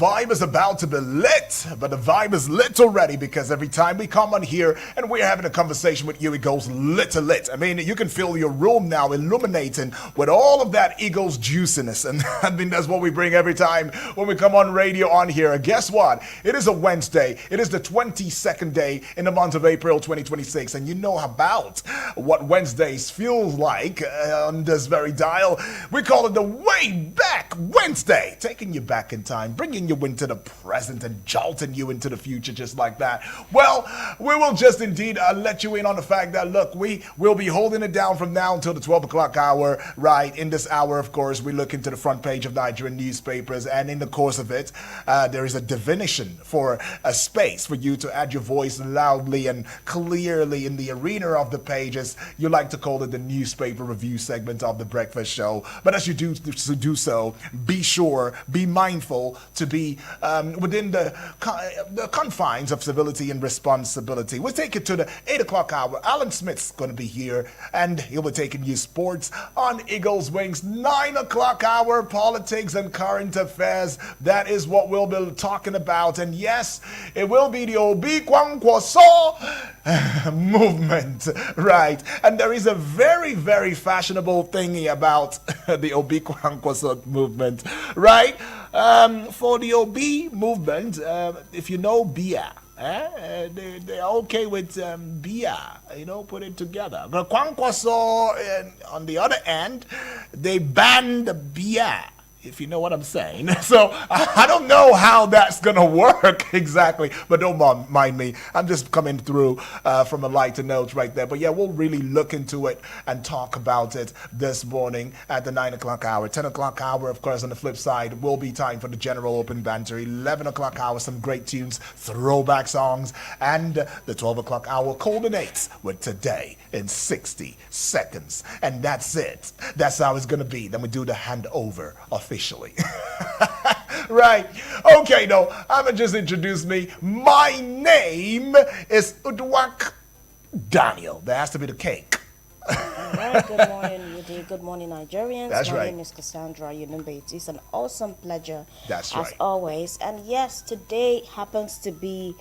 vibe is about to be lit, but the vibe is lit already because every time we come on here and we're having a conversation with you, it goes lit to lit. I mean, you can feel your room now illuminating with all of that Eagles juiciness. And I mean, that's what we bring every time when we come on radio on here. And guess what? It is a Wednesday. It is the 22nd day in the month of April 2026. And you know about what Wednesdays feels like on this very dial. We call it the Way Back Wednesday. Taking you back in time, bringing you into the present and jolting you into the future just like that. Well, we will just indeed let you in on the fact that, look, we will be holding it down from now until the 12 o'clock hour, right? In this hour, of course, we look into the front page of Nigerian newspapers, and in the course of it, there is a definition for a space for you to add your voice loudly and clearly in the arena of the pages. You like to call it the newspaper review segment of the breakfast show. But as you do so, be sure, be mindful to be within the confines of civility and responsibility. We'll take it to the 8 o'clock hour. Alan Smith's going to be here, and he'll be taking you sports on Eagles Wings. 9 o'clock hour, politics and current affairs. That is what we'll be talking about. And yes, it will be the Obi Kwankwaso movement, right? And there is a very, very fashionable thingy about the Obi Kwankwaso movement, right? For the Obi movement, if you know Bia, they're okay with Bia, put it together. But Kwankwaso, on the other end, they banned Bia, if you know what I'm saying. So I don't know how that's going to work exactly, but don't mind me. I'm just coming through from a lighter note right there. But yeah, we'll really look into it and talk about it this morning at the 9 o'clock hour. 10 o'clock hour, of course, on the flip side, will be time for the general open banter. 11 o'clock hour, some great tunes, throwback songs, and the 12 o'clock hour culminates with Today in 60 Seconds. And that's it. That's how it's going to be. Then we do the handover officially. Right. Okay, no, I'm going to just introduce me. My name is Udwak Daniel. There has to be the cake. All right, good morning, UD. Good morning, Nigerians. That's My right. name is Cassandra Unumbe. It's an awesome pleasure, That's as right. always. And yes, today happens to be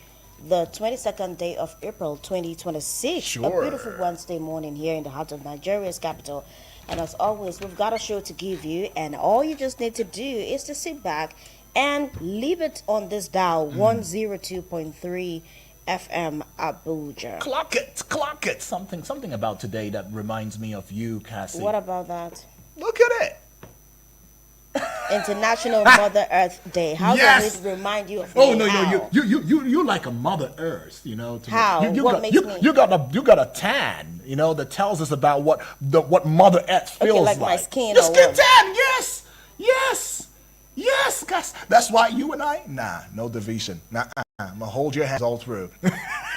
the 22nd day of April 2026. Sure. A beautiful Wednesday morning here in the heart of Nigeria's capital. And as always, we've got a show to give you, and all you just need to do is to sit back and leave it on this dial, 102.3 FM Abuja. Clock it. Something about today that reminds me of you, Cassie. What about that? Look at it. International Mother Earth Day. How Yes. does it remind you of Oh me? no, How? you're like a Mother Earth, to me. How? What makes me? You got a tan, that tells us about what Mother Earth feels like my skin Your or skin what? tan, yes, guys. That's why you and I, no division. I'm gonna hold your hands all through.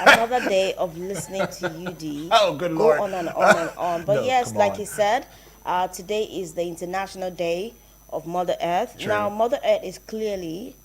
Another day of listening to UD. Oh, good Lord. Go on and on and on. But No, yes, come like on. he said, today is the International Day of Mother Earth. True. Now, Mother Earth is clearly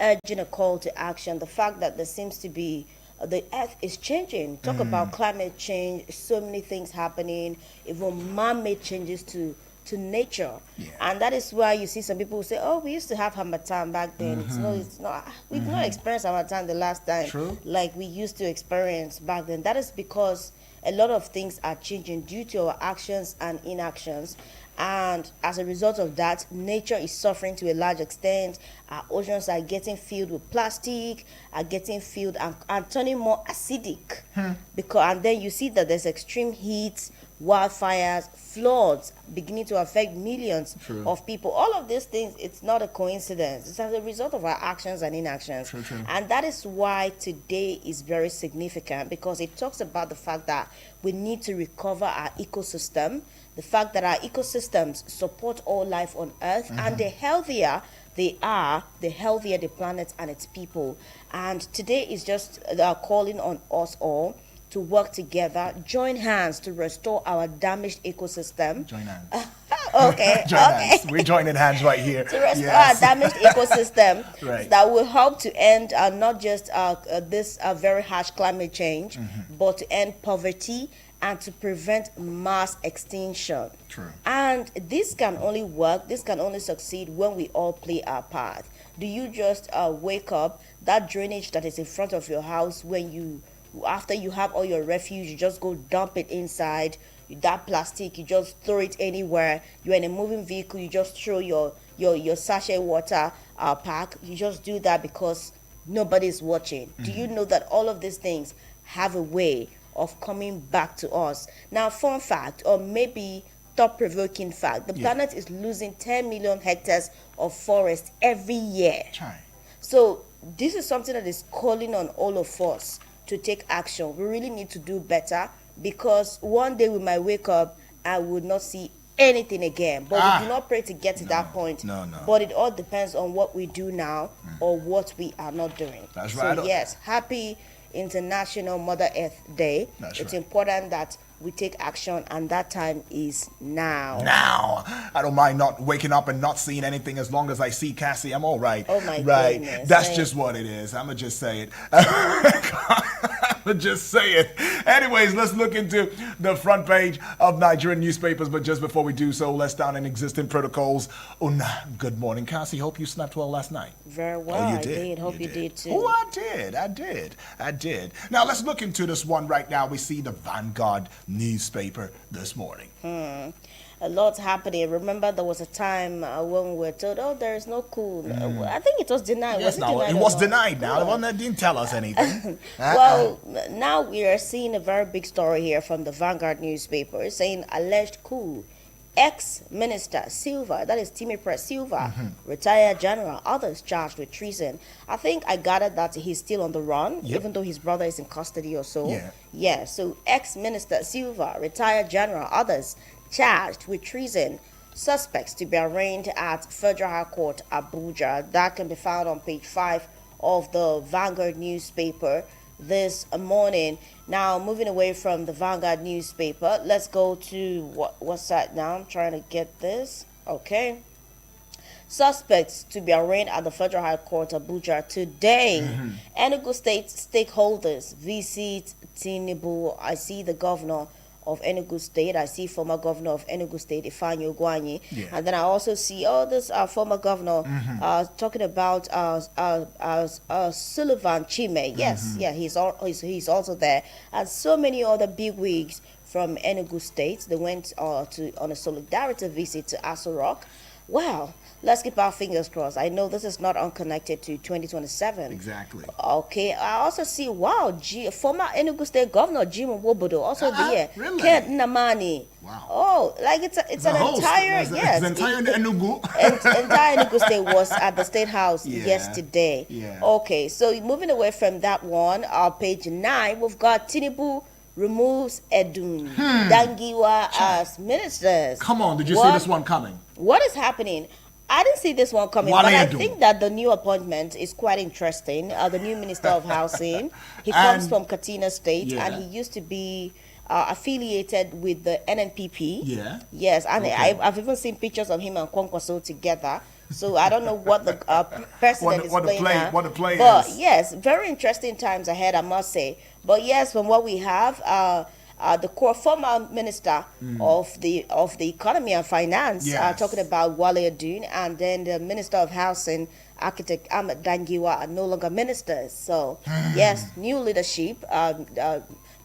urging a call to action. The fact that there seems to be the earth is changing. Talk about climate change, so many things happening, even man-made changes to nature. Yeah. And that is why you see some people who say, oh, we used to have Harmattan back then. It's not. We did not experience Harmattan the last time True. like we used to experience back then. That is because a lot of things are changing due to our actions and inactions. And as a result of that, nature is suffering to a large extent. Our oceans are getting filled with plastic, are getting filled and turning more acidic. And then you see that there's extreme heat, wildfires, floods beginning to affect millions True. of people. All of these things, it's not a coincidence. It's as a result of our actions and inactions. True. And that is why today is very significant, because it talks about the fact that we need to recover our ecosystem, the fact that our ecosystems support all life on Earth, and the healthier they are, the healthier the planet and its people. And today is just calling on us all to work together, join hands to restore our damaged ecosystem. Join hands. Okay, Join hands. We're joining hands right here. to restore Yes. our damaged ecosystem Right. that will help to end not just this very harsh climate change, but to end poverty and to prevent mass extinction. True. And this can only work, this can only succeed when we all play our part. Do you just wake up, that drainage that is in front of your house, when you, after you have all your refuse, you just go dump it inside? That plastic, you just throw it anywhere. You're in a moving vehicle, you just throw your sachet water pack. You just do that because nobody's watching. Do you know that all of these things have a way of coming back to us? Now, fun fact, or maybe thought-provoking fact, the planet is losing 10 million hectares of forest every year. Chai. So this is something that is calling on all of us to take action. We really need to do better, because one day we might wake up and would not see anything again. But we do not pray to get to that point. No. But it all depends on what we do now or what we are not doing. That's right. So yes, happy International Mother Earth Day. That's it's right. important that we take action, and that time is now. Now, I don't mind not waking up and not seeing anything as long as I see Cassie. I'm all right. Oh my right. goodness. That's Right. just what it is. I'ma just say it. Just say it. Anyways, let's look into the front page of Nigerian newspapers. But just before we do so, let's down in existing protocols. Good morning, Cassie. Hope you slept well last night. Very well. Oh, you I did. did. Hope you did too. Oh, I did. Now let's look into this one right now. We see the Vanguard newspaper this morning. A lot's happening. Remember, there was a time when we were told, "Oh, there is no coup." I think it was denied. Yes, was now denied it or was not? denied. Now the one that didn't tell us anything. Well, now we are seeing a very big story here from the Vanguard newspaper saying alleged coup. Ex-minister Silva, that is Timi Press Silva, retired general, others charged with treason. I think I gathered that he's still on the run, Yep. even though his brother is in custody or so. Yeah. Yeah, so ex-minister Silva, retired general, others charged with treason. Suspects to be arraigned at Federal High Court, Abuja. That can be found on page 5 of the Vanguard newspaper this morning. Now, moving away from the Vanguard newspaper, let's go to what's that now? I'm trying to get this. Okay. Suspects to be arraigned at the Federal High Court, Abuja today. Enugu State stakeholders visit Tinubu. I see the governor of Enugu State. I see former governor of Enugu State, Ifeanyi Ugwanyi. Yeah. And then I also see this former governor talking about Sullivan Chime. Yes, yeah, he's also there. And so many other bigwigs from Enugu State. They went on a solidarity visit to Aso Rock. Well, let's keep our fingers crossed. I know this is not unconnected to 2027. Exactly. Okay, I also see, former Enugu State Governor Jim Wobodo also there. Really? Ken Namani. Wow. Oh, like it's an host. entire, It's yes. the entire Enugu. Entire Enugu State was at the State House Yeah. yesterday. Yeah. Okay, so moving away from that one, page 9, we've got Tinubu removes Edun Dangiwa as ministers. Come on, did you see What- this one coming? What is happening? I didn't see this one coming, Wale but I Edun. think that the new appointment is quite interesting. The new Minister of Housing, he comes And- from Katsina State, Yeah. and he used to be affiliated with the NNPP. Yeah. Yes, and Okay. I've even seen pictures of him and Kwankwaso together. So I don't know what the president is playing now. what the play But is. yes, very interesting times ahead, I must say. But yes, from what we have, the former minister of the economy and finance, Yes. talking about Wale Edun, and then the minister of housing, architect Ahmed Dangiwa, are no longer ministers. So yes, new leadership.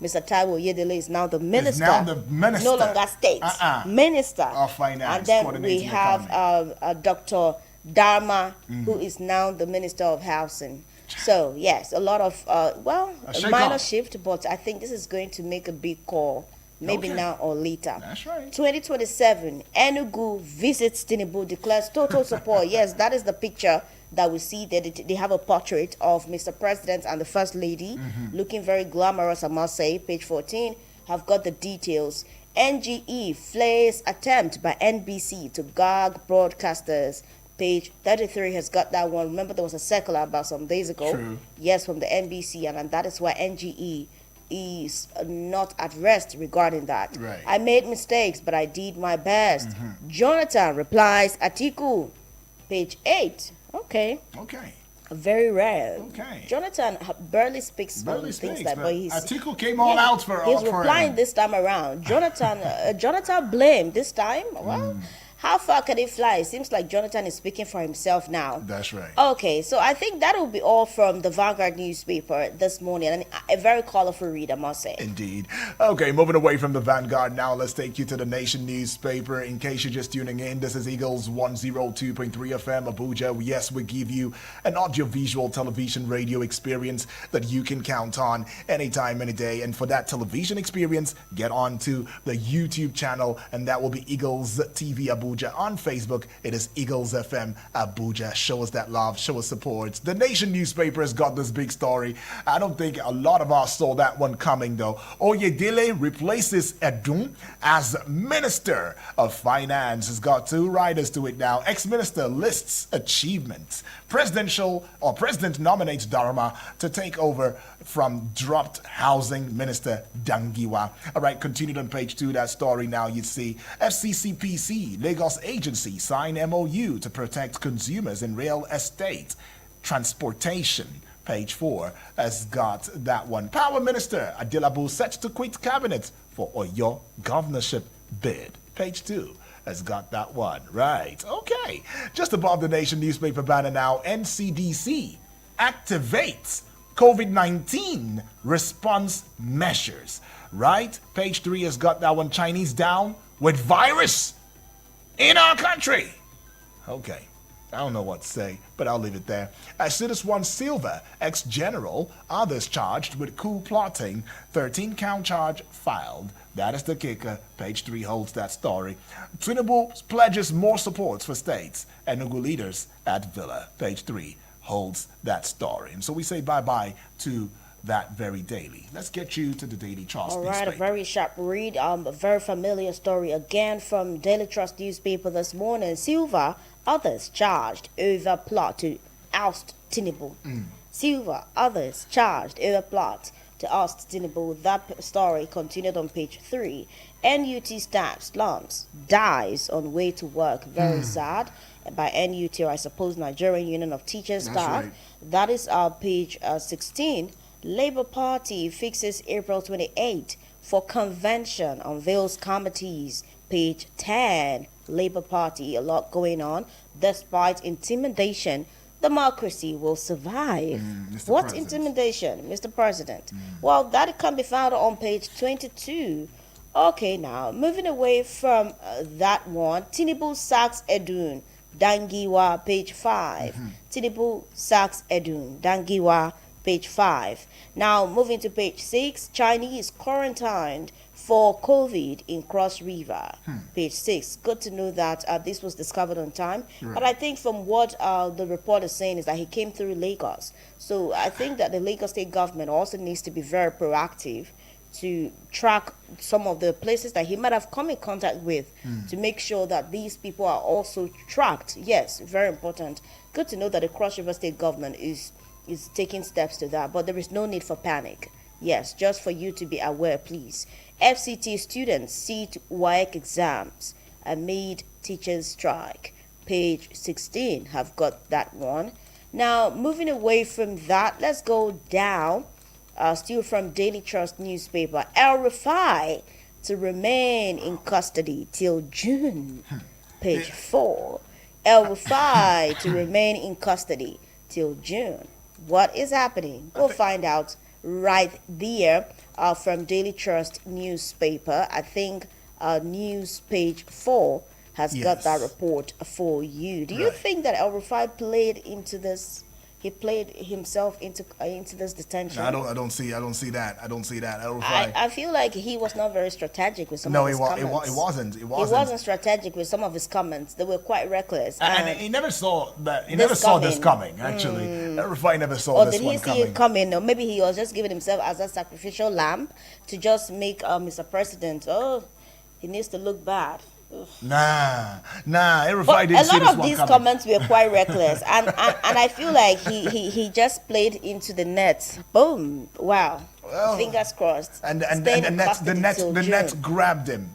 Mr. Taiwo Yedele is now the minister. now the minister. No longer state. Minister. Of finance, And then we coordinating have Dr. Dharma, who is now the minister of housing. So yes, a lot of a shake minor up. shift, but I think this is going to make a big call, maybe Okay. now or later. That's right. 2027, Enugu visits Tinubu, declares total support. Yes, that is the picture that we see. They have a portrait of Mr. President and the First Lady, looking very glamorous, I must say. Page 14, have got the details. NGE flays attempt by NBC to gag broadcasters. Page 33 has got that one. Remember, there was a circular about some days ago. True. Yes, from the NBC, and that is why NGE is not at rest regarding that. Right. I made mistakes, but I did my best. Jonathan replies, Atiku, page 8. Okay. Okay. Very rare. Okay. Jonathan barely speaks Barely on things speaks, like, but but he's Atiku came all out for he's for replying him. this time around. Jonathan blamed this time. Well, how far can it fly? It seems like Jonathan is speaking for himself now. That's right. Okay, so I think that will be all from the Vanguard newspaper this morning, and a very colorful read, I must say. Indeed. Okay, moving away from the Vanguard now, let's take you to the Nation newspaper. In case you're just tuning in, this is Eagles 102.3 FM Abuja. Yes, we give you an audiovisual television radio experience that you can count on anytime, any day. And for that television experience, get on to the YouTube channel, and that will be Eagles TV Abuja. On Facebook, it is Eagles FM Abuja. Show us that love, show us support. The Nation newspaper has got this big story. I don't think a lot of us saw that one coming, though. Oyedele replaces Edun as Minister of Finance. Has got two writers to it now. Ex-minister lists achievements. President nominates Dharma to take over from dropped housing minister Dangiwa. All right, continued on page 2 that story now. You see FCCPC, Lagos agency, sign MOU to protect consumers in real estate transportation. Page 4 has got that one. Power Minister Adilabu set to quit cabinet for Oyo governorship bid. Page 2 has got that one. Right. Okay. Just above the Nation newspaper banner now, NCDC activates COVID-19 response measures. Right. Page 3 has got that one. Chinese down with virus in our country. Okay. I don't know what to say, but I'll leave it there. Citizen One Silva, ex-general, others charged with coup plotting, 13-count charge filed. That is the kicker. Page 3 holds that story. Tinubu pledges more support for states. Enugu leaders at Villa. Page 3 holds that story. And so we say bye-bye to that very daily. Let's get you to the Daily Trust All right, newspaper. a very sharp read. A very familiar story again from Daily Trust newspaper this morning. Silva, others charged over plot to oust Tinubu. Silva, others charged over plot to oust Tinubu. That story continued on page 3. NUT staff slums, dies on way to work. Very sad. By NUT, or I suppose Nigerian Union of Teachers That's Staff. right. That is page 16. Labour Party fixes April 28 for convention, unveils committees. Page 10. Labour Party, a lot going on. Despite intimidation, democracy will survive. What President. intimidation, Mr. President? Well, that can be found on page 22. Okay, now, moving away from that one, Tinubu sacks Edun, Dangiwa, page 5. Tinubu sacks Edun, Dangiwa, page 5. Now, moving to page 6, Chinese quarantined for COVID in Cross River. Page 6. Good to know that this was discovered on time. But I think from what the report is saying is that he came through Lagos. So I think that the Lagos state government also needs to be very proactive to track some of the places that he might have come in contact with to make sure that these people are also tracked. Yes, very important. Good to know that the Cross River state government is taking steps to that, but there is no need for panic. Yes, just for you to be aware, please. FCT students sit WAEC exams amid teachers strike. Page 16 have got that one. Now, moving away from that, let's go down, still from Daily Trust newspaper. El Rufai to remain in custody till June. Page 4. El Rufai to remain in custody till June. What is happening? We'll find out right there from Daily Trust newspaper. I think news page 4 has got that report for you. Do you think that El Rufai played into this? He played himself into this detention. I don't see that. El Rufai. I feel like he was not very strategic with some of his comments. It wasn't. He wasn't strategic with some of his comments. They were quite reckless. And he never saw that. He never saw this coming. Actually, El Rufai never saw this one coming. Or did he see it coming? Or maybe he was just giving himself as a sacrificial lamb to just make Mr. President. Oh, he needs to look bad. Nah. El Rufai didn't see this one coming. A lot of these comments were quite reckless, and I feel like he just played into the net. Boom! Wow. Well, fingers crossed. And the net grabbed him.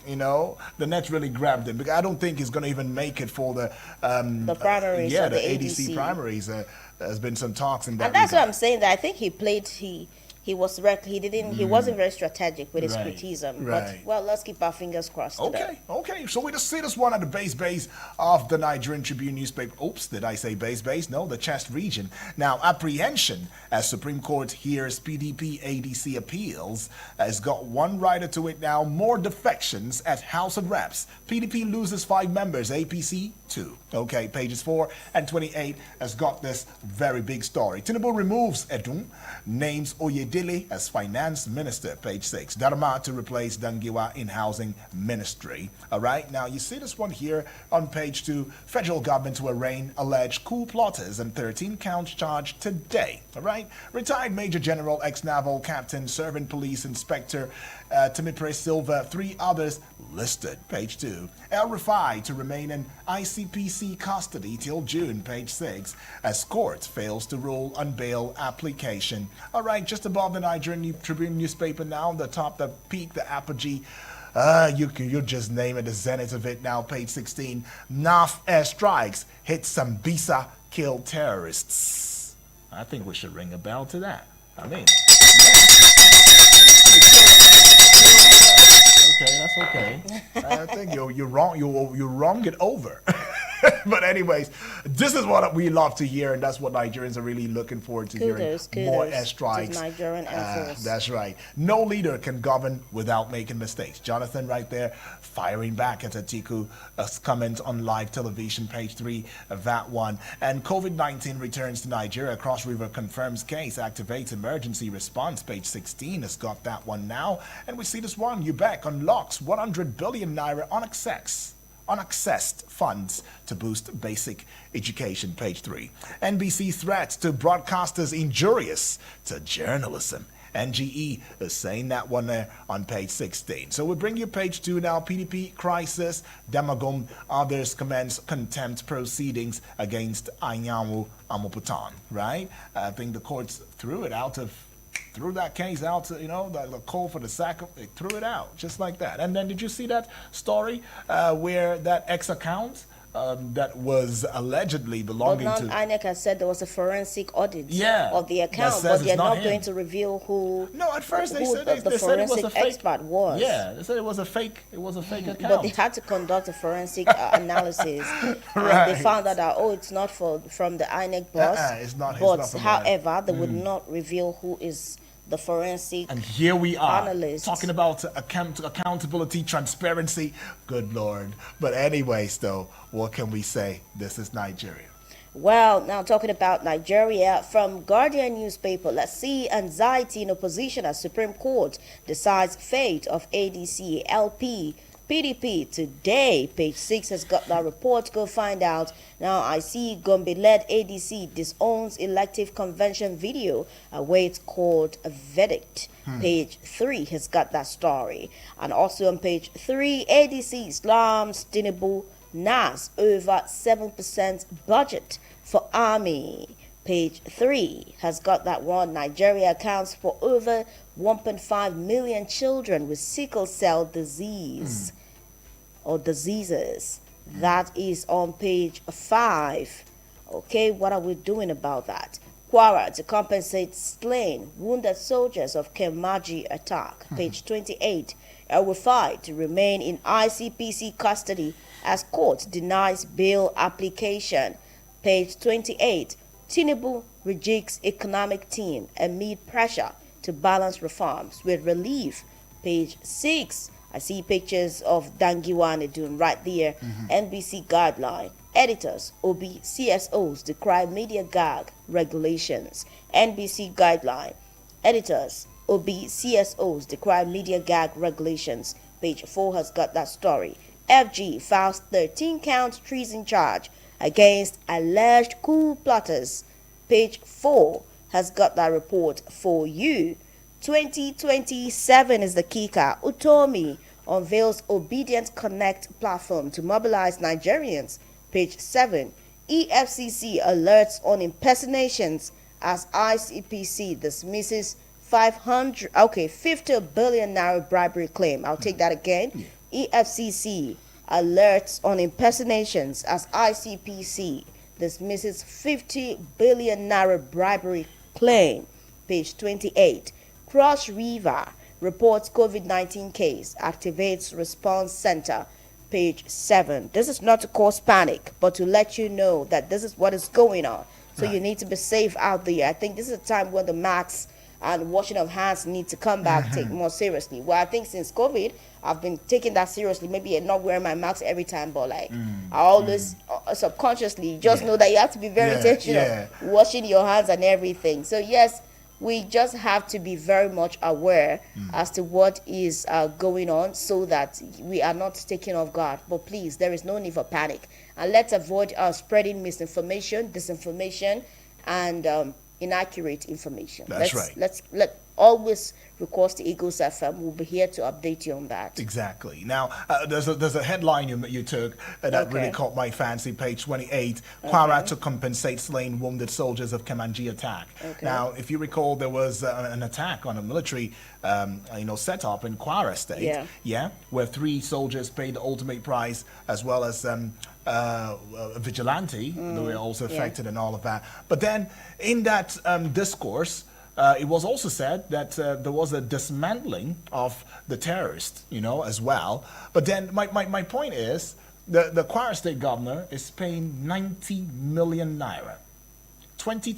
You know, the Nets really grabbed him because I don't think he's going to even make it for the primaries yeah, of the the ADC ADC. primaries. There's been some talks in that And that's what regard. I'm saying. That I think he played. He didn't. He wasn't very strategic with his Right, criticism. right. But well, let's keep our fingers crossed. To that. Okay. So we just see this one at the base of the Nigerian Tribune newspaper. Oops, did I say base? No, the chest region. Now, apprehension as Supreme Court hears PDP ADC appeals has got one rider to it now. More defections at House of Reps. PDP loses 5 members, APC 2. Okay, pages 4 and 28 has got this very big story. Tinubu removes Edun, names Oyedele as finance minister, page 6. Darma to replace Dangiwa in housing ministry. All right, now you see this one here on page 2. Federal government to arraign alleged coup plotters and 13 counts charged today. All right, retired Major General, ex-naval captain, serving police inspector Timipre Silva, 3 others listed, page 2. El Rufai to remain in ICPC custody till June, page 6, as court fails to rule on bail application. All right, just above the Nigerian Tribune newspaper now, the top, the peak, the apogee. You just name it, the zenith of it now, page 16. NAF airstrikes hit Sambisa, killed terrorists. I think we should ring a bell to that. I mean, okay, that's okay. I think you're wrong. You wrong it over. But anyways, this is what we love to hear, and that's what Nigerians are really looking forward to hearing. More airstrikes. To Nigerian Air Force. That's right. No leader can govern without making mistakes. Jonathan right there firing back at Atiku's comment on live television, page 3 of that one. And COVID-19 returns to Nigeria. Cross River confirms case, activates emergency response, page 16 has got that one now. And we see this one, UBEC unlocks 100 billion naira unaccessed funds to boost basic education, page 3. NBC threats to broadcasters injurious to journalism. NGE is saying that one there on page 16. So we bring you page 2 now. PDP crisis. Damagum, others commence contempt proceedings against Anyanwu Amoputan, right? I think the courts threw that case out, the call for the sack, they threw it out, just like that. And then did you see that story where that X account that was allegedly belonging But to... INEC has said there was a forensic audit Yeah, of the that account, says but it's they're not not going him. to reveal who No, at first they who said the they said it was a forensic fake... expert was. Yeah, they said it was a fake account. But they had to conduct a forensic analysis. And Right. they found out that, it's not from the INEC boss. It's not But from the- however, they would not reveal who is the forensic And here we are analyst. talking about accountability, transparency. Good Lord. But anyways, though, what can we say? This is Nigeria. Well, now talking about Nigeria, from Guardian newspaper, let's see anxiety in opposition as Supreme Court decides fate of ADC, LP, PDP today. Page 6 has got that report. Go find out. Now I see Gombe-led ADC disowns elective convention video, awaits court verdict. Page 3 has got that story. And also on page 3, ADC slams Tinubu NAS over 7% budget for army. Page 3 has got that one. Nigeria accounts for over 1.5 million children with sickle cell disease or diseases. That is on page 5. Okay, what are we doing about that? Kwara to compensate slain, wounded soldiers of Kemaji attack. Page 28. El-Rufai to remain in ICPC custody as court denies bail application. Page 28. Tinubu rejigs economic team amid pressure to balance reforms with relief. Page 6. I see pictures of Dangiwa doing right there. NBC guideline. Editors, OB, CSOs decry media gag regulations. NBC guideline. Editors, OB, CSOs decry media gag regulations. Page 4 has got that story. FG files 13 count treason charge against alleged coup plotters. Page 4 has got that report for you. 2027 is the kicker. Utomi unveils Obedient Connect platform to mobilize Nigerians. Page 7. EFCC alerts on impersonations as ICPC dismisses 50 billion naira bribery claim. I'll take that again. EFCC alerts on impersonations as ICPC dismisses 50 billion naira bribery claim. Page 28. Cross River reports COVID-19 case, activates response center. Page 7. This is not to cause panic, but to let you know that this is what is going on. So you need to be safe out there. I think this is a time when the masks and washing of hands need to come back, take more seriously. Well, I think since COVID, I've been taking that seriously. Maybe not wearing my mask every time, but like I always subconsciously just know that you have to be very intentional, washing your hands and everything. So yes, we just have to be very much aware as to what is going on so that we are not taken off guard. But please, there is no need for panic. And let's avoid spreading misinformation, disinformation, and inaccurate information. That's right. Let's always request to Eagles FM. We'll be here to update you on that. Exactly. Now, there's a headline you took that really caught my fancy. Page 28. Kwara to compensate slain wounded soldiers of Kamanji attack. Now, if you recall, there was an attack on a military, setup in Kwara State. Where 3 soldiers paid the ultimate price, as well as a vigilante. They were also affected and all of that. But then, in that discourse, it was also said that there was a dismantling of the terrorists, as well. But then my point is, the Kwara State governor is paying 90 million naira, 20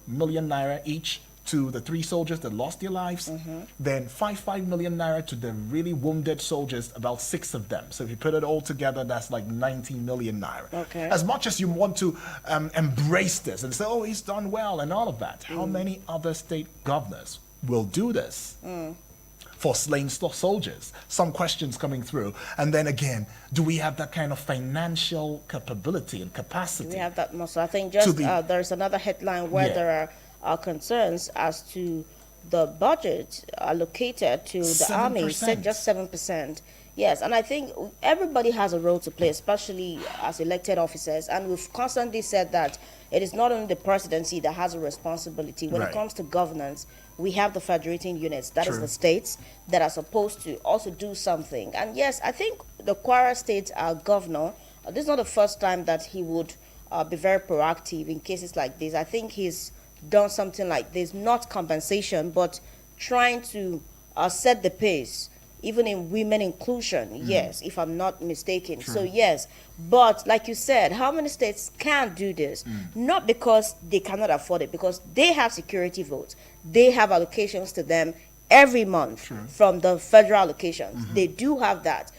million naira each to the 3 soldiers that lost their lives, then 5 million naira to the really wounded soldiers, about 6 of them. So if you put it all together, that's like 90 million naira. As much as you want to embrace this and say, oh, he's done well and all of that, how many other state governors will do this for slain soldiers? Some questions coming through. And then again, do we have that kind of financial capability and capacity? We have that muscle. I think just there's another headline where there are concerns as to the budget allocated to the army, said just 7%. Yes, and I think everybody has a role to play, especially as elected officers. And we've constantly said that it is not only the presidency that has a responsibility. When it comes to governance, we have the federating units, that is the states, that are supposed to also do something. And yes, I think the Kwara State governor, this is not the first time that he would be very proactive in cases like this. I think he's done something like this, not compensation, but trying to set the pace, even in women inclusion, yes, if I'm not mistaken. So yes, but like you said, how many states can do this? Not because they cannot afford it, because they have security votes. They have allocations to them every month from the federal allocations. They do have that.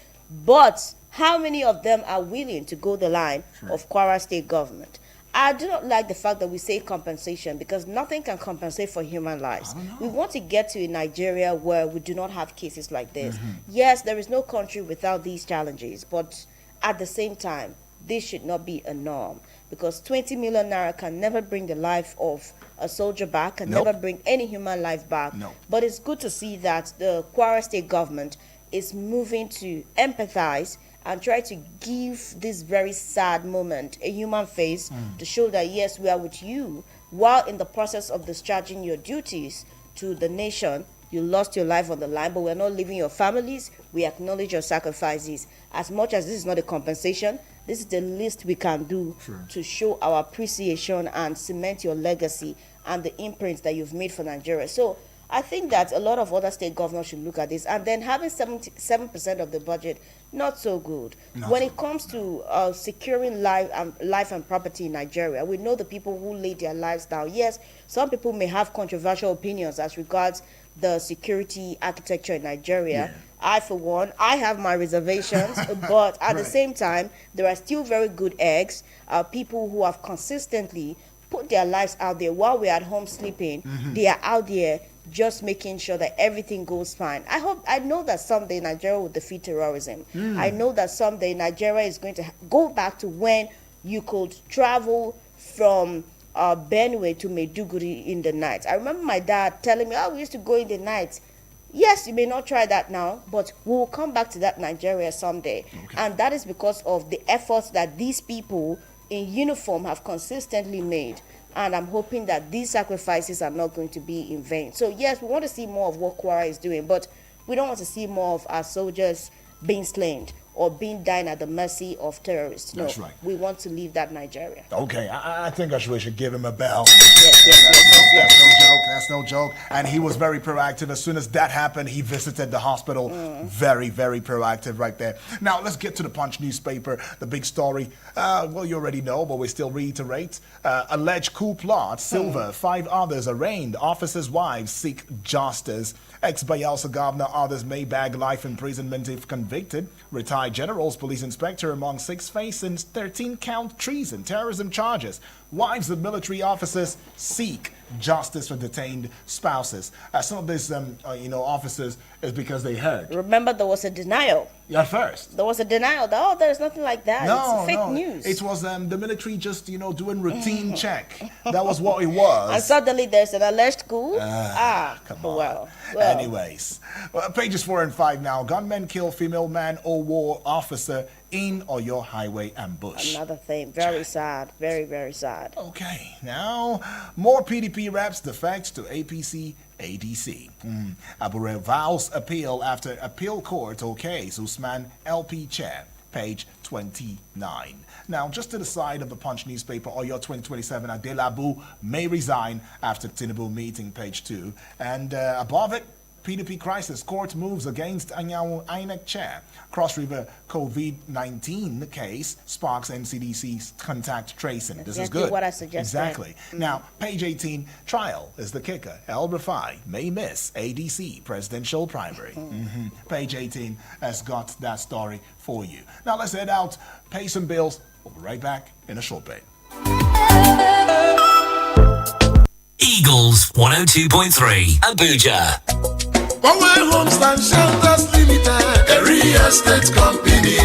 But how many of them are willing to go the line of Kwara State government? I do not like the fact that we say compensation, because nothing can compensate for human lives. We want to get to a Nigeria where we do not have cases like this. Yes, there is no country without these challenges, but at the same time, this should not be a norm, because 20 million naira can never bring the life of a soldier back, can never bring any human life back. But it's good to see that the Kwara State government is moving to empathize and try to give this very sad moment a human face to show that, yes, we are with you, while in the process of discharging your duties to the nation, you lost your life on the line, but we're not leaving your families. We acknowledge your sacrifices. As much as this is not a compensation, this is the least we can do to show our appreciation and cement your legacy and the imprint that you've made for Nigeria. So I think that a lot of other state governors should look at this. And then having 77% of the budget, not so good. When it comes to securing life and property in Nigeria, we know the people who laid their lives down. Yes, some people may have controversial opinions as regards the security architecture in Nigeria. I, for one, I have my reservations, but at the same time, there are still very good eggs, people who have consistently put their lives out there while we're at home sleeping. They are out there just making sure that everything goes fine. I know that someday Nigeria will defeat terrorism. I know that someday Nigeria is going to go back to when you could travel from Benue to Maiduguri in the night. I remember my dad telling me, oh, we used to go in the night. Yes, you may not try that now, but we will come back to that Nigeria someday. And that is because of the efforts that these people in uniform have consistently made. And I'm hoping that these sacrifices are not going to be in vain. So yes, we want to see more of what Kwara is doing, but we don't want to see more of our soldiers being slain or being dying at the mercy of terrorists. No, That's right. we want to leave that Nigeria. Okay, I think we should give him a bell. Yes. That's no joke. That's no joke. And he was very proactive. As soon as that happened, he visited the hospital. Very, very proactive right there. Now, let's get to the Punch newspaper. The big story. Well, you already know, but we still reiterate. Alleged coup plot, Silver. 5 others arraigned. Officers' wives seek justice. Ex-Bayelsa governor orders may bag life imprisonment if convicted. Retired general's police inspector among 6 facing 13-count treason, terrorism charges. Wives of military officers seek justice for detained spouses. Some of these, officers is because they heard. Remember, there was a denial. At first. There was a denial that, there's nothing like that. No, it's fake news. It was the military just, doing routine check. That was what it was. And suddenly there's an alleged coup. Come on. Well. Anyways, pages 4 and 5 now. Gunmen kill female man or war officer in Oyo highway ambush. Another thing. Very sad. Very, very sad. Okay, now more PDP reps defect to APC ADC. Abure vows appeal after appeal court okays Usman LP chair. Page 29. Now, just to the side of the Punch newspaper, Oyo 2027 Adelabu may resign after Tinubu meeting, page 2. And above it, PDP crisis. Court moves against Anyanwu INEC chair. Cross River COVID-19 case sparks NCDC's contact tracing. This is good. What I suggested. Exactly. Now, page 18, trial is the kicker. El Rufai may miss ADC presidential primary. Page 18 has got that story for you. Now, let's head out, pay some bills. We'll be right back in a short bit. Eagles 102.3 Abuja. Power Homes and Shelters Limited, a real estate company.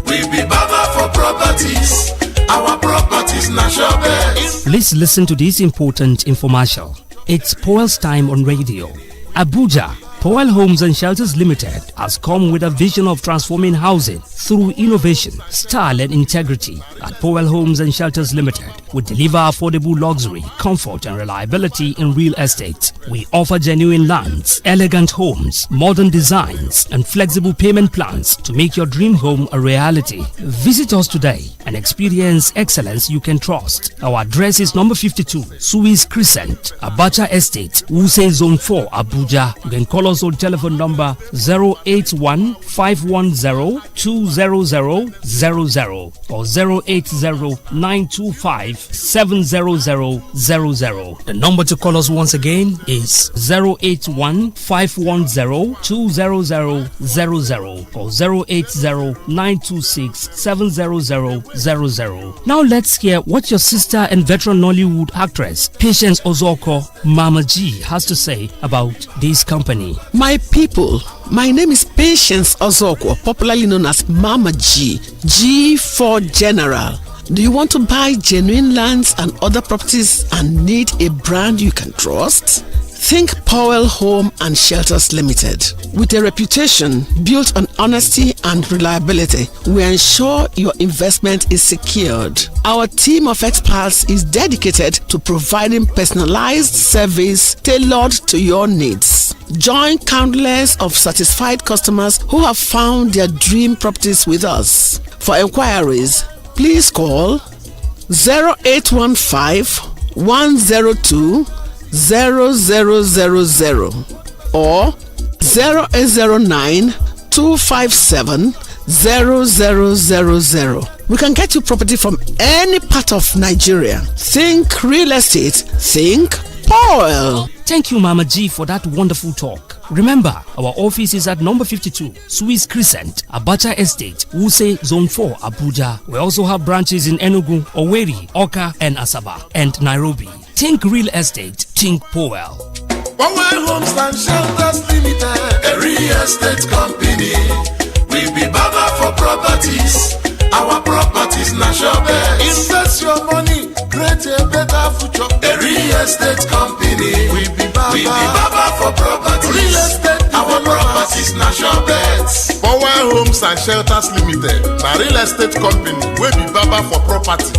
We be Baba for properties. Our properties national best. Please listen to this important infomercial. It's Powell's time on radio. Abuja. Powell Homes and Shelters Limited has come with a vision of transforming housing through innovation, style and integrity. At Powell Homes and Shelters Limited, we deliver affordable luxury, comfort and reliability in real estate. We offer genuine lands, elegant homes, modern designs and flexible payment plans to make your dream home a reality. Visit us today and experience excellence you can trust. Our address is number 52, Suez Crescent, Abacha Estate, Wuse Zone 4, Abuja. You can call us on telephone number 081-510-20000 or 080-925-70000. The number to call us once again is 081-510-20000 or 080-926-70000. Now let's hear what your sister and veteran Nollywood actress Patience Ozoko, Mama G, has to say about this company. My people, my name is Patience Ozoko, popularly known as Mama G. G for General. Do you want to buy genuine lands and other properties and need a brand you can trust? Think Powell Home and Shelters Limited. With a reputation built on honesty and reliability, we ensure your investment is secured. Our team of experts is dedicated to providing personalized service tailored to your needs. Join countless of satisfied customers who have found their dream properties with us. For inquiries, please call 0815 102 0000 or 0809 257 0000. We can get you property from any part of Nigeria. Think real estate, think Powell. Thank you, Mama G, for that wonderful talk. Remember, our office is at number 52, Suez Crescent, Abacha Estate, Wuse Zone 4, Abuja. We also have branches in Enugu, Owerri, Oka, and Asaba, and Nairobi. Think real estate, think Powell. Power Homes and Shelters Limited, a real estate company. We be Baba for properties. Our properties national best. Invest your money, create a better future. A real estate company. We be Baba for properties. Real estate. Our properties national best. Power Homes and Shelters Limited, a real estate company. We be Baba for property.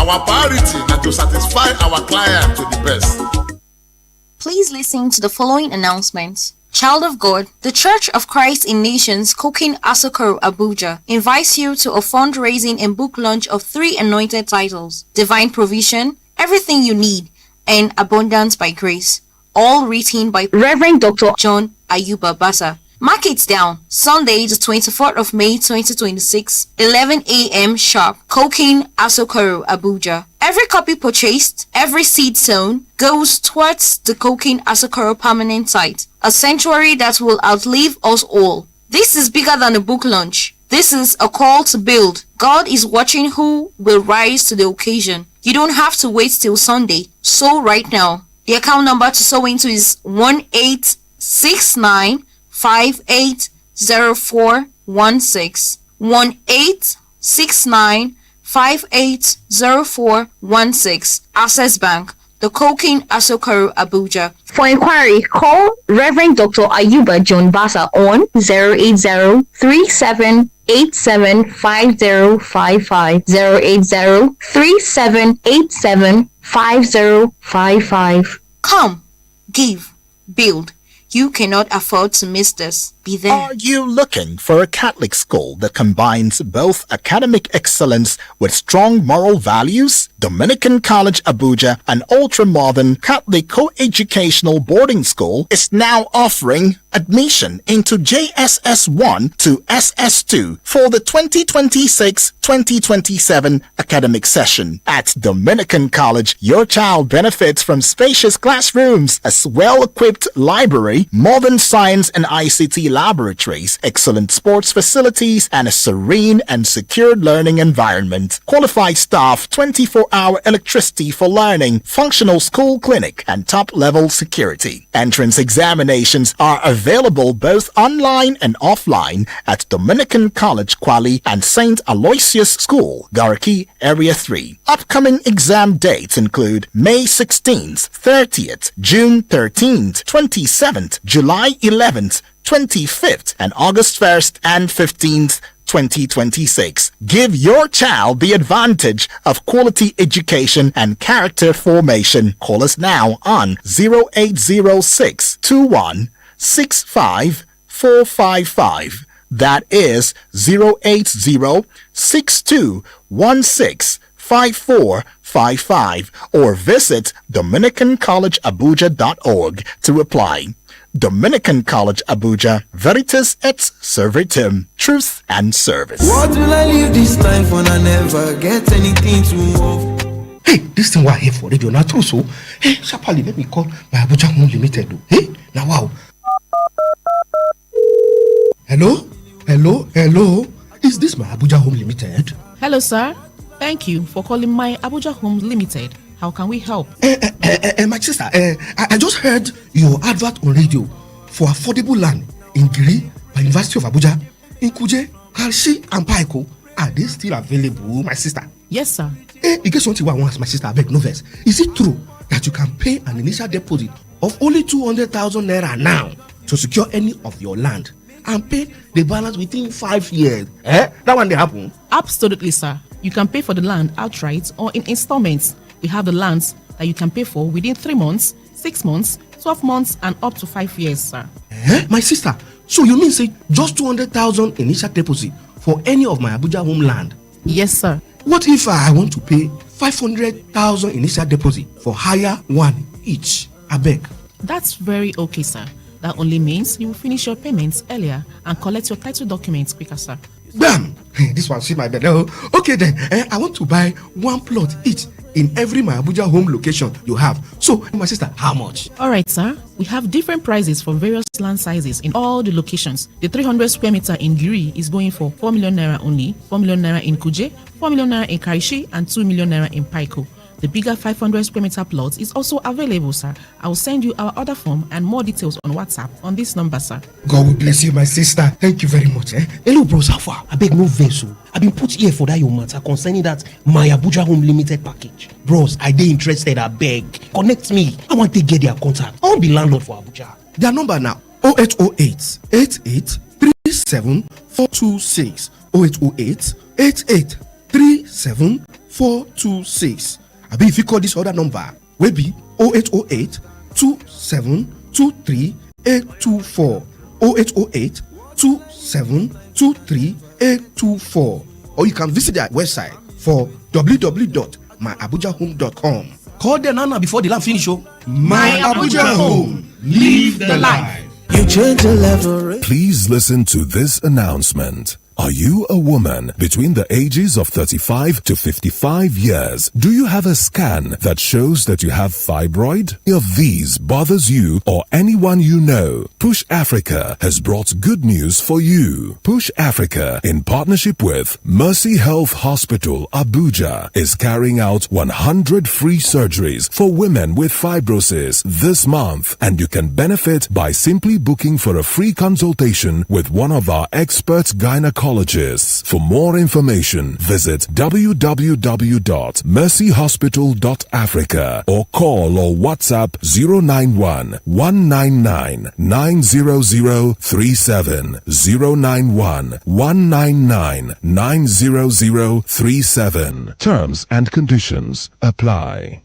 Our priority is to satisfy our client to the best. Please listen to the following announcements. Child of God, the Church of Christ in Nations, Coking Asokoro, Abuja, invites you to a fundraising and book launch of 3 anointed titles: Divine Provision, Everything You Need, and Abundance by Grace, all written by Reverend Dr. John Ayuba Basa. Mark it down, Sunday the 24th of May 2026, 11 a.m. sharp, Coking Asokoro, Abuja. Every copy purchased, every seed sown, goes towards the Coking Asokoro permanent site, a sanctuary that will outlive us all. This is bigger than a book launch. This is a call to build. God is watching who will rise to the occasion. You don't have to wait till Sunday. Sow right now. The account number to sow into is 1869580416. 1869580416. Access Bank, the Coking Asokoro, Abuja. For inquiry, call Reverend Dr. Ayuba John Basa on 080-3787-5055, 080-3787-5055. Come, give, build. You cannot afford to miss this. Be there. Are you looking for a Catholic school that combines both academic excellence with strong moral values? Dominican College Abuja, an ultra-modern Catholic co-educational boarding school, is now offering admission into JSS 1 to SS2 for the 2026-2027 academic session. At Dominican College, your child benefits from spacious classrooms, a well-equipped library, modern science and ICT laboratories, excellent sports facilities, and a serene and secured learning environment. Qualified staff, 24-hour electricity for learning, functional school clinic, and top-level security. Entrance examinations are available both online and offline at Dominican College Kwali and St. Aloysius School, Garki, Area 3. Upcoming exam dates include May 16th, 30th, June 13th, 27th, July 11th, 25th, and August 1st and 15th, 2026. Give your child the advantage of quality education and character formation. Call us now on 0806 2165 455. That is 080-6216-5455, or visit dominicancollegeabuja.org to apply. Dominican College Abuja, Veritas et Servitum, Truth and Service. What will I leave this time for? I never get anything to move. Hey, this thing we're here for radio now too, so hey, sharply let me call my Abuja Home Limited. Hey, now wow. Hello? Is this my Abuja Home Limited? Hello, sir. Thank you for calling my Abuja Home Limited. How can we help? My sister, I just heard your advert on radio for affordable land in Giri by University of Abuja, in Kuje, Kalshi, and Paiko. Are they still available, my sister? Yes, sir. In case something I want, my sister, I beg no verse. Is it true that you can pay an initial deposit of only 200,000 naira now to secure any of your land and pay the balance within 5 years? That one they happen? Absolutely, sir. You can pay for the land outright or in installments. We have the lands that you can pay for within 3 months, 6 months, 12 months, and up to 5 years, sir. My sister, so you mean say just 200,000 initial deposit for any of my Abuja home land? Yes, sir. What if I want to pay 500,000 initial deposit for higher one each? I beg. That's very okay, sir. That only means you will finish your payments earlier and collect your title documents quicker, sir. Bam! This one see my bed. Okay then, I want to buy one plot each in every my Abuja home location you have. So, my sister, how much? All right, sir. We have different prices for various land sizes in all the locations. The 300 square meter in Giri is going for 4 million naira only, 4 million naira in Kuje, 4 million naira in Karishi, and 2 million naira in Paiko. The bigger 500 square meter plot is also available, sir. I will send you our order form and more details on WhatsApp on this number, sir. God will bless you, my sister. Thank you very much. Hello, bros. How far? I beg no vessel. I've been put here for that your matter concerning that my Abuja Home Limited package. Bros, I dey interested. I beg. Connect me. I want to get their contact. I want to be landlord for Abuja. Their number now 0808 88 37 426 0808 88 37 426. I mean, if you call this other number, will be 0808 2723 824 0808 2723 824. Or you can visit their website for www.myabujahome.com. Call them now before the lamp finish. My Abuja Home. Live the life. You change the level. Please listen to this announcement. Are you a woman between the ages of 35 to 55 years? Do you have a scan that shows that you have fibroid? If these bothers you or anyone you know, Push Africa has brought good news for you. Push Africa, in partnership with Mercy Health Hospital, Abuja, is carrying out 100 free surgeries for women with fibrosis this month, and you can benefit by simply booking for a free consultation with one of our expert gynecologists. For more information, visit www.mercyhospital.africa or call or WhatsApp 091 199 90037 091 199 90037. Terms and conditions apply.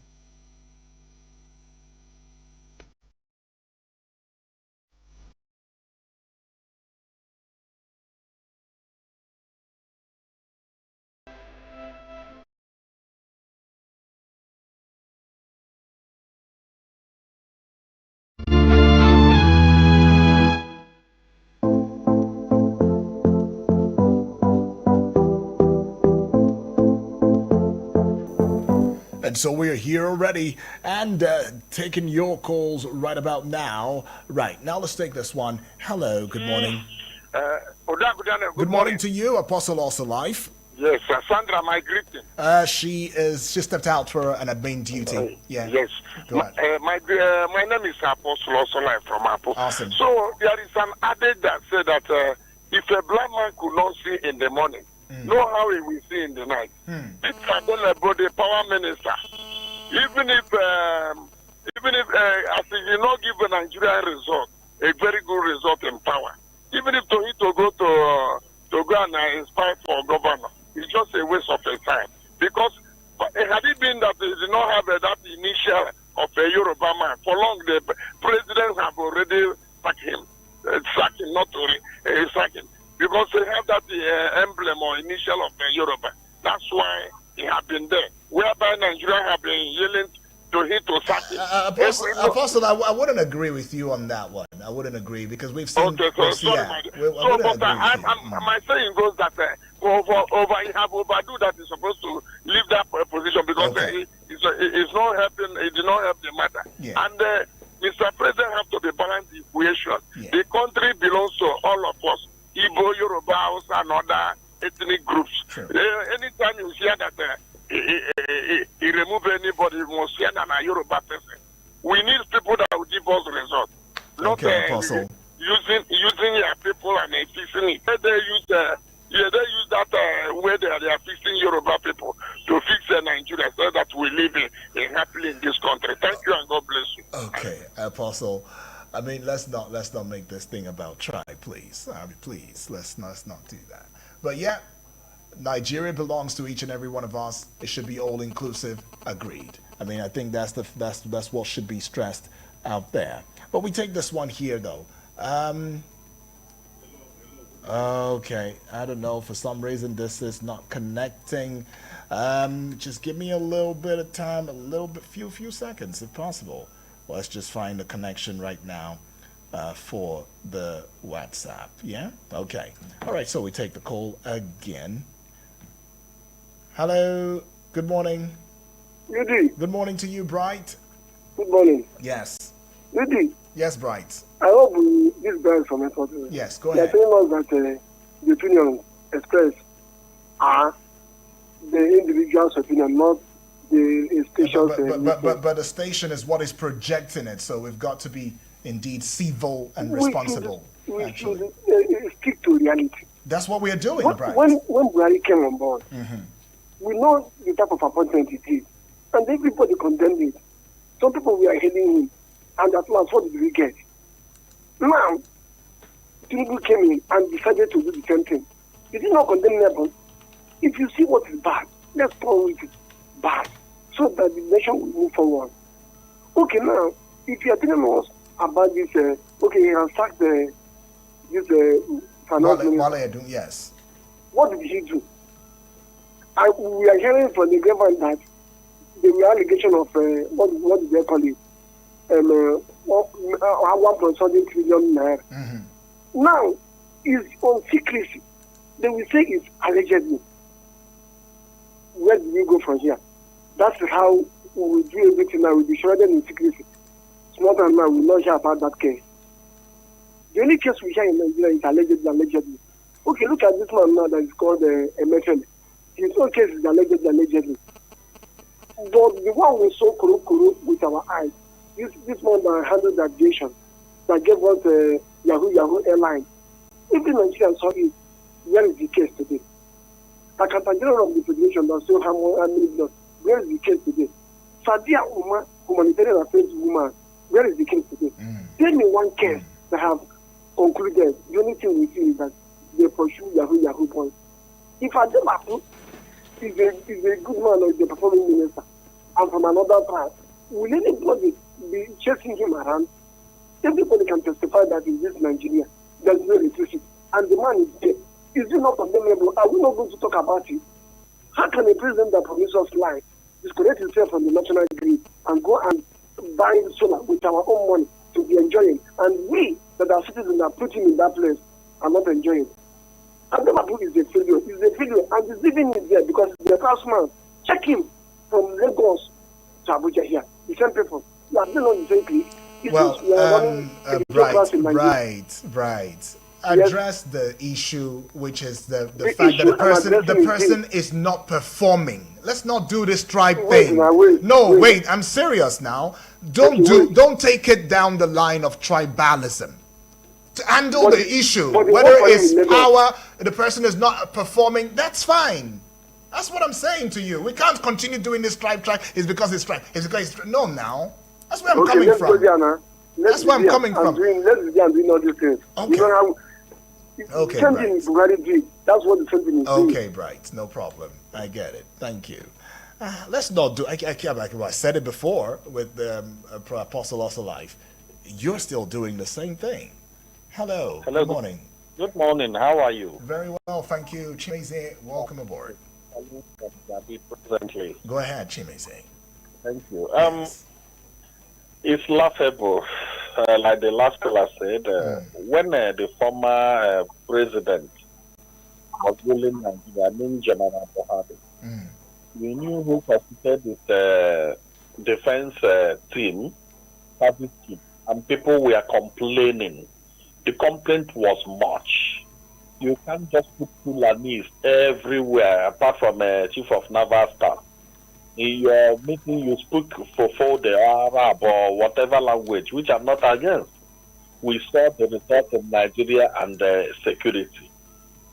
And so we're here already and taking your calls right about now. Right, now let's take this one. Hello, good morning. Good morning to you, Apostle Also Life. Yes, Sandra, my greeting. She stepped out for an admin duty. Yeah. Yes. Go ahead. My name is Apostle Also Life from Apple. Awesome. So there is an adage that said that if a blind man could not see in the morning, know how he will see in the night. It's about the power minister. Even if as he did not give a Nigerian result, a very good result in power. Even if to go to go and inspire for governor, it's just a waste of his time. Because had it been that he did not have that initial of a Yoruba man, for long the presidents have already sacked him, not only sack him. Because they have that emblem or initial of the Yoruba. That's why he has been there. Whereby Nigeria have been yelling to him to sack him. Apostle, I wouldn't agree with you on that one. I wouldn't agree because we've seen. Okay, so sorry, my saying goes that he have overdue that he's supposed to leave that position because it's not helping. It did not help the matter. Yeah. And Mr. President have to be balanced the equation. Yeah. The country belongs to all of us. Igbo, Yoruba, Hausa, and other ethnic groups. Anytime you hear that he remove anybody, you must hear that a Yoruba person. We need people that will give us results. Not Apostle. using your people and fixing it. They use that where they are fixing Yoruba people to fix Nigeria so that we live happily in this country. Thank you and God bless you. Okay, Apostle. I mean, let's not make this thing about tribe, please. Please, let's not do that. But yeah, Nigeria belongs to each and every one of us. It should be all inclusive. Agreed. I mean, I think that's what should be stressed out there. But we take this one here though. Okay, I don't know. For some reason, this is not connecting. Just give me a little bit of time, few seconds, if possible. Let's just find a connection right now for the WhatsApp. Yeah? Okay. All right, so we take the call again. Hello. Good morning. Good morning to you, Bright. Good morning. Yes. Yes, Bright. I hope this guy is from Airport. Yes, go ahead. They are telling us that the opinion expressed are the individual's opinion, not the station's. But the station is what is projecting it, so we've got to be indeed civil and responsible. We should stick to reality. That's what we are doing, Bright. When Buhari came on board, we know the type of appointment he did, and everybody condemned it. Some people were hailing him, and at last, what did we get? Now, Tinubu came in and decided to do the same thing. He did not condemn them. If you see what is bad, let's call it bad, so that the nation will move forward. Okay, now, if you are telling us about this Okay, he has sacked this finance minister. Wale Edun, yes. What did he do? We are hearing from the government that there were allegations of what did they call it? 1.7 trillion naira. Now, is on secrecy. They will say it's allegedly. Where do we go from here? That's how we will do everything now. We'll be shrouded in secrecy. Small and man will not hear about that case. The only case we hear in Nigeria is allegedly. Okay, look at this man now that is called MFL. His own case is allegedly. But the one we saw kuru with our eyes, this one that handled the aviation, that gave us Yahoo Airline. Every Nigerian saw it. Where is the case today? Accountant General of the Federation that still have $1 million. Where is the case today? Sadia Umar, humanitarian affairs woman, where is the case today? Tell me one case that have concluded. The only thing we see is that they pursue Yahoo points. If Ademaku is a good man or the performing minister, and from another part, will anybody be chasing him around? Everybody can testify that in this Nigeria, there's no electricity, and the man is dead. Is it not condemnable? Are we not going to talk about it? How can a president that promises us life disconnect himself from the national grid and go and buy solar with our own money to be enjoying? And we that are citizens that put him in that place are not enjoying. Ademabu is a failure. He's a failure, and the living is there because the craftsman. Check him from Lagos to Abuja here. The same people. You are still on the same place. Right. Address the issue, which is the fact that the person is not performing. Let's not do this tribe thing. Wait, I'm serious now. Don't take it down the line of tribalism. To handle the issue, whether it's power, the person is not performing, that's fine. That's what I'm saying to you. We can't continue doing this tribe. It's because it's tribe. It's because it's no now. That's where I'm coming from. That's where I'm coming from. Let's be doing all these things. Okay, That's what the sentence is. Okay, Bright, no problem. I get it. Thank you. Let's not do. I said it before with Apostle Also Life. You're still doing the same thing. Hello. Good morning. Good morning. How are you? Very well, thank you, Chimeze. Welcome aboard. Presently. Go ahead, Chimeze. Thank you. It's laughable, like the last caller said, when the former president was ruling Nigeria, named General Buhari, we knew who constituted his defense team, service team, and people were complaining. The complaint was much. You can't just put Fulanese everywhere, apart from Chief of Naval Staff. In your meeting, you speak for the Arab or whatever language, which I'm not against. We saw the result in Nigeria and security.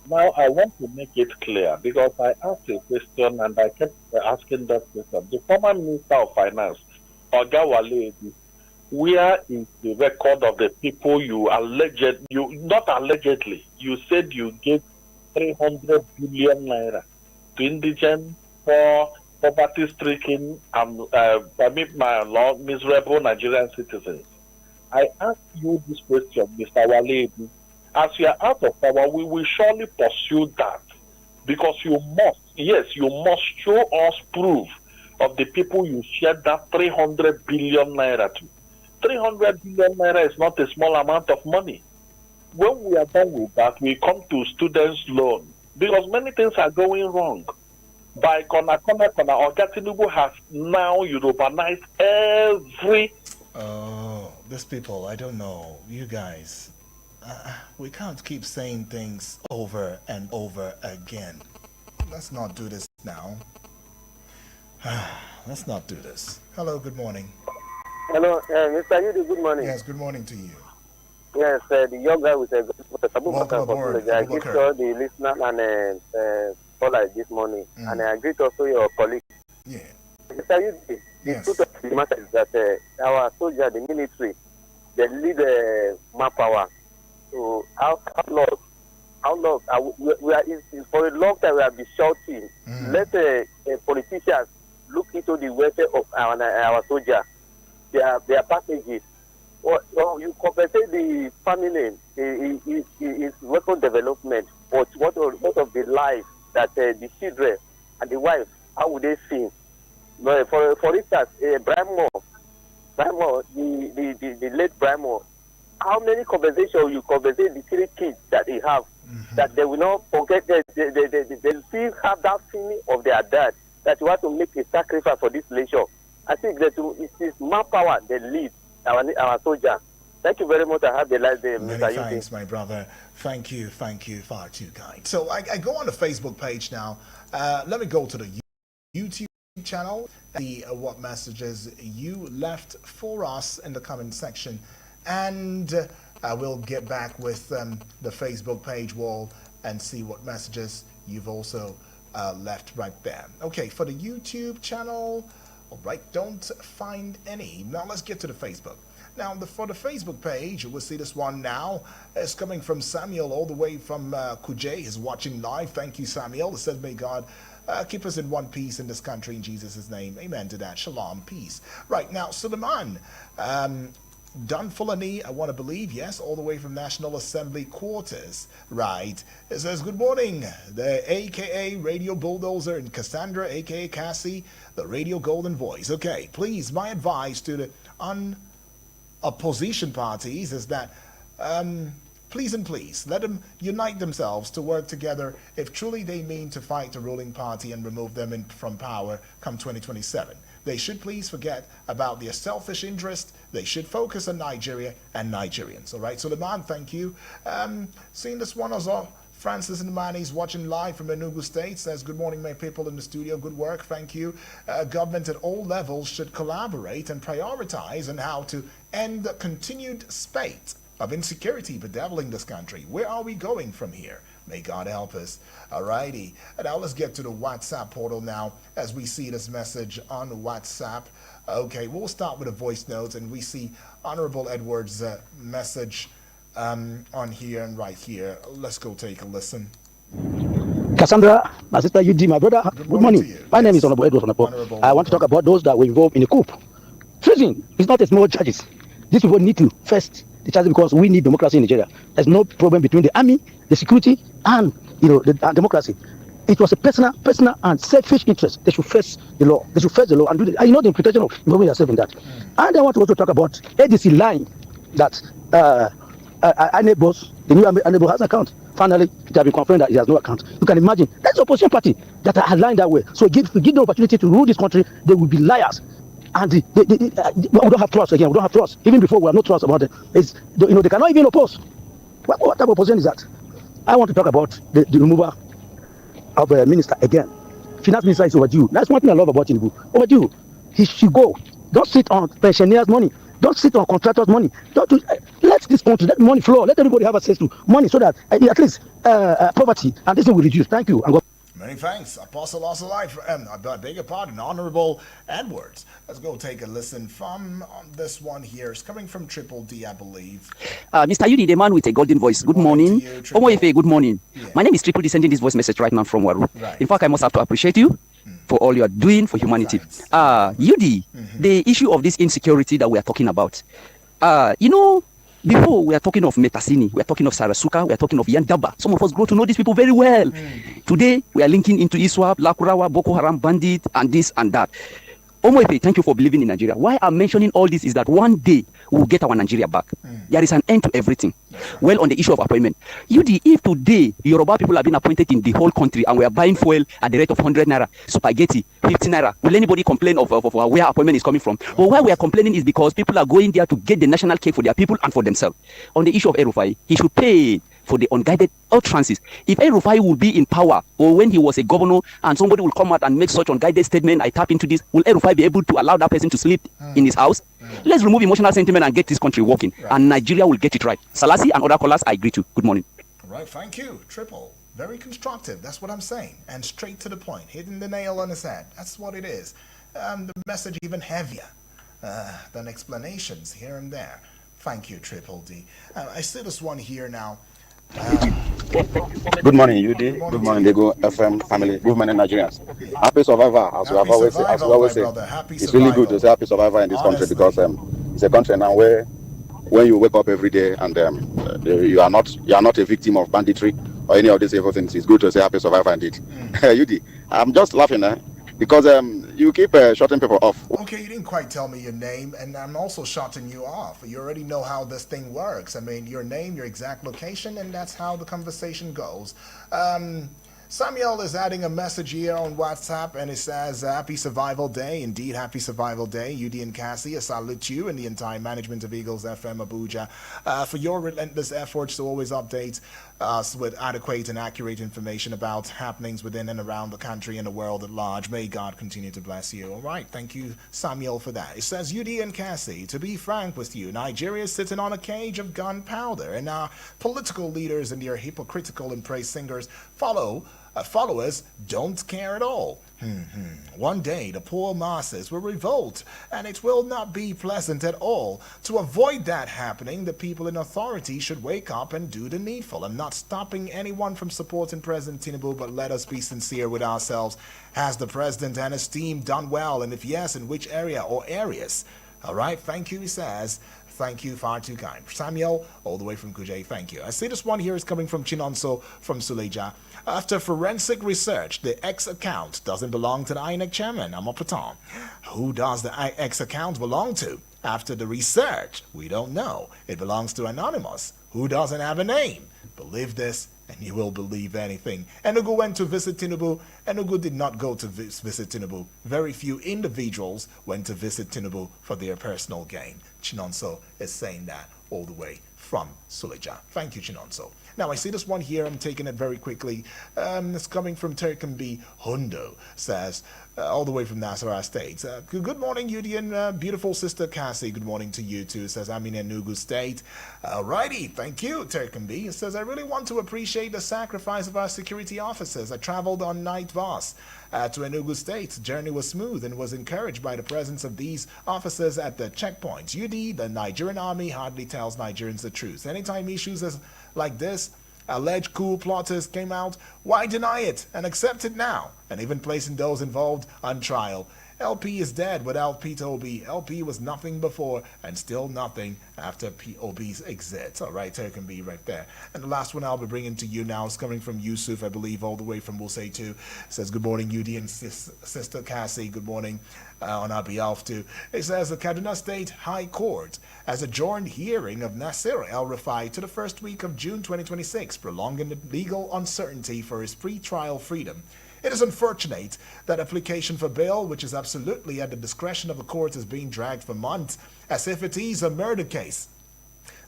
Now, I want to make it clear because I asked a question and I kept asking that question. The former Minister of Finance, Oga Wale, where is the record of the people you said you gave 300 billion naira to indigent, poor, poverty-stricken, and permit my law, miserable Nigerian citizens? I ask you this question, Mr. Wale. As you are out of power, we will surely pursue that because you must show us proof of the people you shared that 300 billion naira to. 300 billion naira is not a small amount of money. When we are done with that, we come to students' loan because many things are going wrong. By Oga Tinubu has now Europeanized every. Oh, these people, I don't know. You guys, we can't keep saying things over and over again. Let's not do this now. Let's not do this. Hello, good morning. Hello, Mr. Yudu, good morning. Yes, good morning to you. Yes, the young guy with a welcome aboard. I greet all the listener and caller this morning, and I greet also your colleague. Yeah. Mr. Yudu, the truth of the matter is that our soldiers, the military, they lead manpower. So how long? We are for a long time we have been shouting. Let politicians look into the welfare of our soldiers. Their packages, you compensate the family is local development, but what of the life that the children and the wife, how would they feel? For instance, Brimo, the late Brimo, how many conversations you compensate the 3 kids that they have, that they will not forget that they still have that feeling of their dad, that you want to make a sacrifice for this nation. I think that it is manpower that leads our soldiers. Thank you very much. I have the last day, Many Mr. thanks, my brother. Thank you, far too kind. So I go on the Facebook page now. Let me go to the YouTube channel. See what messages you left for us in the comment section, and I will get back with the Facebook page wall and see what messages you've also left right there. Okay, for the YouTube channel, all right, don't find any. Now let's get to the Facebook. Now, for the Facebook page, we'll see this one now. It's coming from Samuel all the way from Kuje. He's watching live. Thank you, Samuel. It says, may God keep us in one piece in this country in Jesus' name. Amen to that. Shalom, peace. Right, now, Suleiman Dunfulani, I want to believe, yes, all the way from National Assembly quarters. Right. It says, good morning. The AKA Radio Bulldozer and Cassandra, AKA Cassie, the Radio Golden Voice. Okay, please, my advice to the opposition parties is that please let them unite themselves to work together if truly they mean to fight the ruling party and remove them from power come 2027. They should please forget about their selfish interest. They should focus on Nigeria and Nigerians. All right, so the man, thank you. Seeing this one as well. Francis Ndimani is watching live from Enugu State, says, good morning, my people in the studio. Good work, thank you. Government at all levels should collaborate and prioritize on how to end the continued spate of insecurity bedeviling this country. Where are we going from here? May God help us. Alrighty. And now let's get to the WhatsApp portal now as we see this message on WhatsApp. Okay, we'll start with the voice notes, and we see Honorable Edwards' message on here and right here. Let's go take a listen. Cassandra, my sister UD, my brother, good morning. My name is Honorable Edwards Honorable. I want to talk about those that were involved in the coup. Treason is not a small charges. These people need to first the charges because we need democracy in Nigeria. There's no problem between the army, the security, and the democracy. It was a personal and selfish interest. They should face the law. They should face the law and do the, the implication of involving yourself in that. And I want to also talk about ADC line that the new Anebo has an account. Finally, it has been confirmed that he has no account. You can imagine that's the opposition party that are aligned that way. So give the opportunity to rule this country, they will be liars. And we don't have trust again. We don't have trust. Even before, we have no trust about them. They cannot even oppose. What type of opposition is that? I want to talk about the removal of a minister again. Finance minister is overdue. That's one thing I love about Tinubu. Overdue. He should go. Don't sit on pensioners' money. Don't sit on contractors' money. Let this country, let money flow. Let everybody have access to money so that at least poverty and this thing will reduce. Thank you. Many thanks, Apostle also life. I beg your pardon, Honorable Edwards. Let's go take a listen from this one here. It's coming from Triple D, I believe. Mr. Yudi, the man with a golden voice. Good morning. Omoyefe, good morning. Yeah. My name is Triple D, sending this voice message right now from Waru. Right. In fact, I must have to appreciate you for all you are doing for humanity. Yudi, the issue of this insecurity that we are talking about. Before, we are talking of Metasini, we are talking of Sarasuka, we are talking of Yandaba. Some of us grow to know these people very well. Today, we are linking into Iswap, Lakurawa, Boko Haram, Bandit, and this and that. Omoefe, thank you for believing in Nigeria. Why I'm mentioning all this is that one day, we'll get our Nigeria back. There is an end to everything. Well, on the issue of appointment. If today, Yoruba people have been appointed in the whole country and we are buying fuel at the rate of 100 naira, spaghetti, 50 naira, will anybody complain of where appointment is coming from? But why we are complaining is because people are going there to get the national cake for their people and for themselves. On the issue of El-Rufai, he should pay for the unguided utterances. If El-Rufai will be in power, or when he was a governor and somebody will come out and make such unguided statement, I tap into this, will El-Rufai be able to allow that person to sleep in his house? Let's remove emotional sentiment and get this country working, and Nigeria will get it right. Salasi and other callers, I agree to. Good morning. All right, thank you. Triple. Very constructive. That's what I'm saying. And straight to the point. Hitting the nail on his head. That's what it is. The message even heavier than explanations here and there. Thank you, Triple D. I see this one here now. Good morning, UD. Good morning, Lego FM family. Good morning, Nigerians. Happy survivor, as we always say. It's really good to say happy survivor in this country because it's a country now where when you wake up every day and you are not a victim of banditry or any of these evil things, it's good to say happy survivor indeed. Yudi, I'm just laughing because you keep shutting people off. Okay, you didn't quite tell me your name, and I'm also shutting you off. You already know how this thing works. I mean, your name, your exact location, and that's how the conversation goes. Samuel is adding a message here on WhatsApp, and it says, Happy Survival Day. Indeed, Happy Survival Day. UD and Cassie, I salute you and the entire management of Eagles FM Abuja for your relentless efforts to always update us with adequate and accurate information about happenings within and around the country and the world at large. May God continue to bless you. All right, thank you, Samuel, for that. It says, UD and Cassie, to be frank with you, Nigeria is sitting on a cage of gunpowder, and our political leaders and their hypocritical and praise singers followers don't care at all. One day the poor masses will revolt, and it will not be pleasant at all. To avoid that happening, the people in authority should wake up and do the needful. I'm not stopping anyone from supporting President Tinubu, but let us be sincere with ourselves. Has the president and his team done well, and if yes, in which area or areas? All right, thank you, he says. Thank you, far too kind. Samuel, all the way from Kuje, thank you. I see this one here is coming from Chinonso from Suleja. After forensic research, the X account doesn't belong to the INEC chairman, Amopatan. Who does the X account belong to? After the research, we don't know. It belongs to Anonymous, who doesn't have a name. Believe this, and you will believe anything. Enugu went to visit Tinubu. Enugu did not go to visit Tinubu. Very few individuals went to visit Tinubu for their personal gain. Chinonso is saying that all the way from Suleja. Thank you, Chinonso. Now, I see this one here. I'm taking it very quickly. It's coming from Terkambi Hundo. Says, all the way from Nasarawa State. Good morning, Udian. Beautiful sister Cassie. Good morning to you too. Says, I'm in Enugu State. Alrighty. Thank you, Terkambi. It says, I really want to appreciate the sacrifice of our security officers. I traveled on night bus to Enugu State. The journey was smooth and was encouraged by the presence of these officers at the checkpoints. UD, the Nigerian army, hardly tells Nigerians the truth. Anytime issues like this, alleged coup plotters came out, why deny it and accept it now? And even placing those involved on trial. LP is dead without Peter Obi. LP was nothing before and still nothing after Obi's exit. All right, there can be right there. And the last one I'll be bringing to you now is coming from Yusuf, I believe, all the way from Wuse too. Says, good morning, UD and Sister Cassie. Good morning on our behalf too. It says, the Kaduna State High Court has adjourned hearing of Nasir El-Rufai to the first week of June 2026, prolonging the legal uncertainty for his pre-trial freedom. It is unfortunate that application for bail, which is absolutely at the discretion of the court, is being dragged for months as if it is a murder case.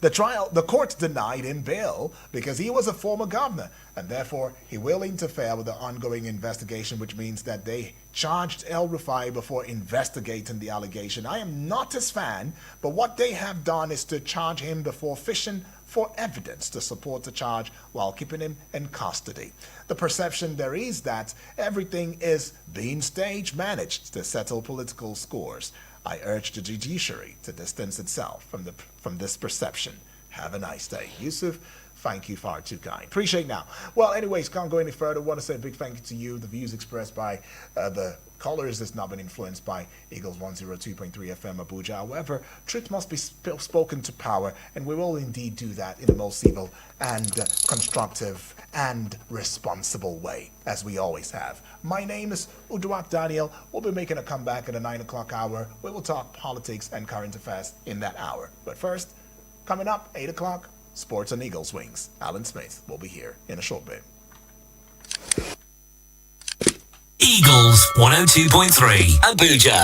The court denied him bail because he was a former governor, and therefore he will interfere with the ongoing investigation, which means that they charged El-Rufai before investigating the allegation. I am not his fan, but what they have done is to charge him before fishing for evidence to support the charge while keeping him in custody. The perception there is that everything is being stage managed to settle political scores. I urge the judiciary to distance itself from this perception. Have a nice day. Yusuf, thank you, far too kind. Appreciate now. Well, anyways, can't go any further. Want to say a big thank you to you. The views expressed by the callers has not been influenced by Eagles 102.3 FM Abuja. However, truth must be spoken to power, and we will indeed do that in the most civil and constructive and responsible way, as we always have. My name is Uduak Daniel. We'll be making a comeback at the 9 o'clock hour. We will talk politics and current affairs in that hour. But first, coming up, 8 o'clock, Sports on Eagles Wings. Alan Smith will be here in a short bit. Eagles 102.3 Abuja.